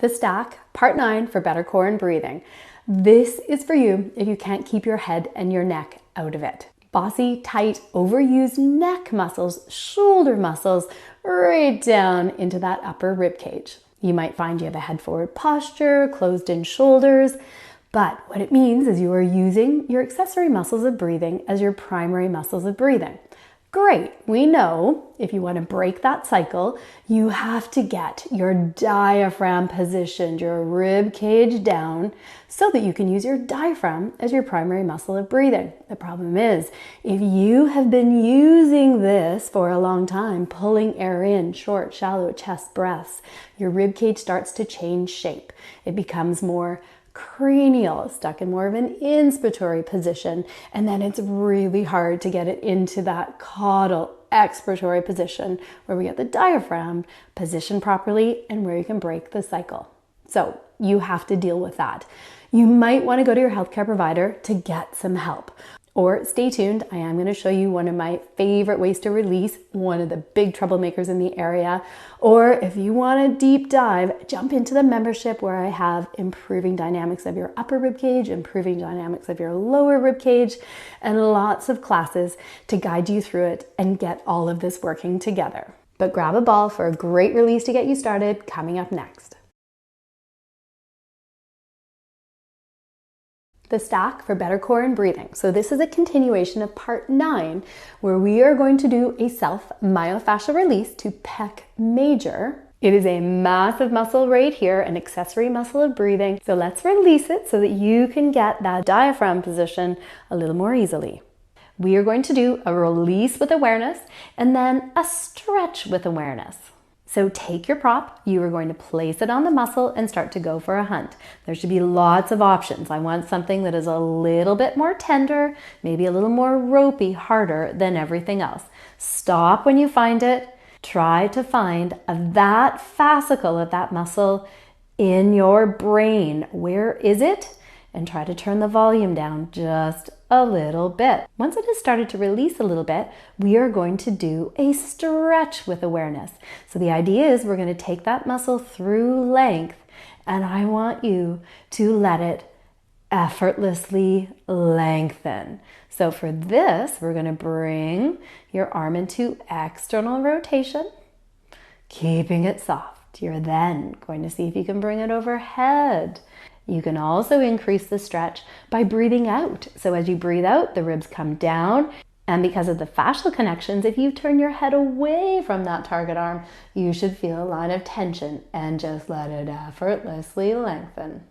The stack, part 9 for better core and breathing. This is for you if you can't keep your head and your neck out of it. Bossy, tight, overused neck muscles, shoulder muscles, right down into that upper rib cage. You might find you have a head forward posture, closed in shoulders, but what it means is you are using your accessory muscles of breathing as your primary muscles of breathing. Great, we know if you want to break that cycle, you have to get your diaphragm positioned, your rib cage down, so that you can use your diaphragm as your primary muscle of breathing. The problem is, if you have been using this for a long time, pulling air in, short, shallow chest breaths, your rib cage starts to change shape. It becomes more cranial, stuck in more of an inspiratory position, and then it's really hard to get it into that caudal expiratory position where we get the diaphragm positioned properly and where you can break the cycle. So you have to deal with that. You might want to go to your healthcare provider to get some help. Or stay tuned, I am going to show you one of my favorite ways to release, one of the big troublemakers in the area. Or if you want a deep dive, jump into the membership where I have improving dynamics of your upper rib cage, improving dynamics of your lower rib cage, and lots of classes to guide you through it and get all of this working together. But grab a ball for a great release to get you started coming up next. The stack for better core and breathing. So this is a continuation of part 9, where we are going to do a self myofascial release to pec major. It is a massive muscle right here, an accessory muscle of breathing. So let's release it so that you can get that diaphragm position a little more easily. We are going to do a release with awareness and then a stretch with awareness. So take your prop, you are going to place it on the muscle and start to go for a hunt. There should be lots of options. I want something that is a little bit more tender, maybe a little more ropey, harder than everything else. Stop when you find it. Try to find that fascicle of that muscle in your brain. Where is it? And try to turn the volume down just a little bit. Once it has started to release a little bit, we are going to do a stretch with awareness. So the idea is we're going to take that muscle through length, and I want you to let it effortlessly lengthen. So for this, we're going to bring your arm into external rotation, keeping it soft. You're then going to see if you can bring it overhead. You can also increase the stretch by breathing out. So as you breathe out, the ribs come down. And because of the fascial connections, if you turn your head away from that target arm, you should feel a line of tension and just let it effortlessly lengthen.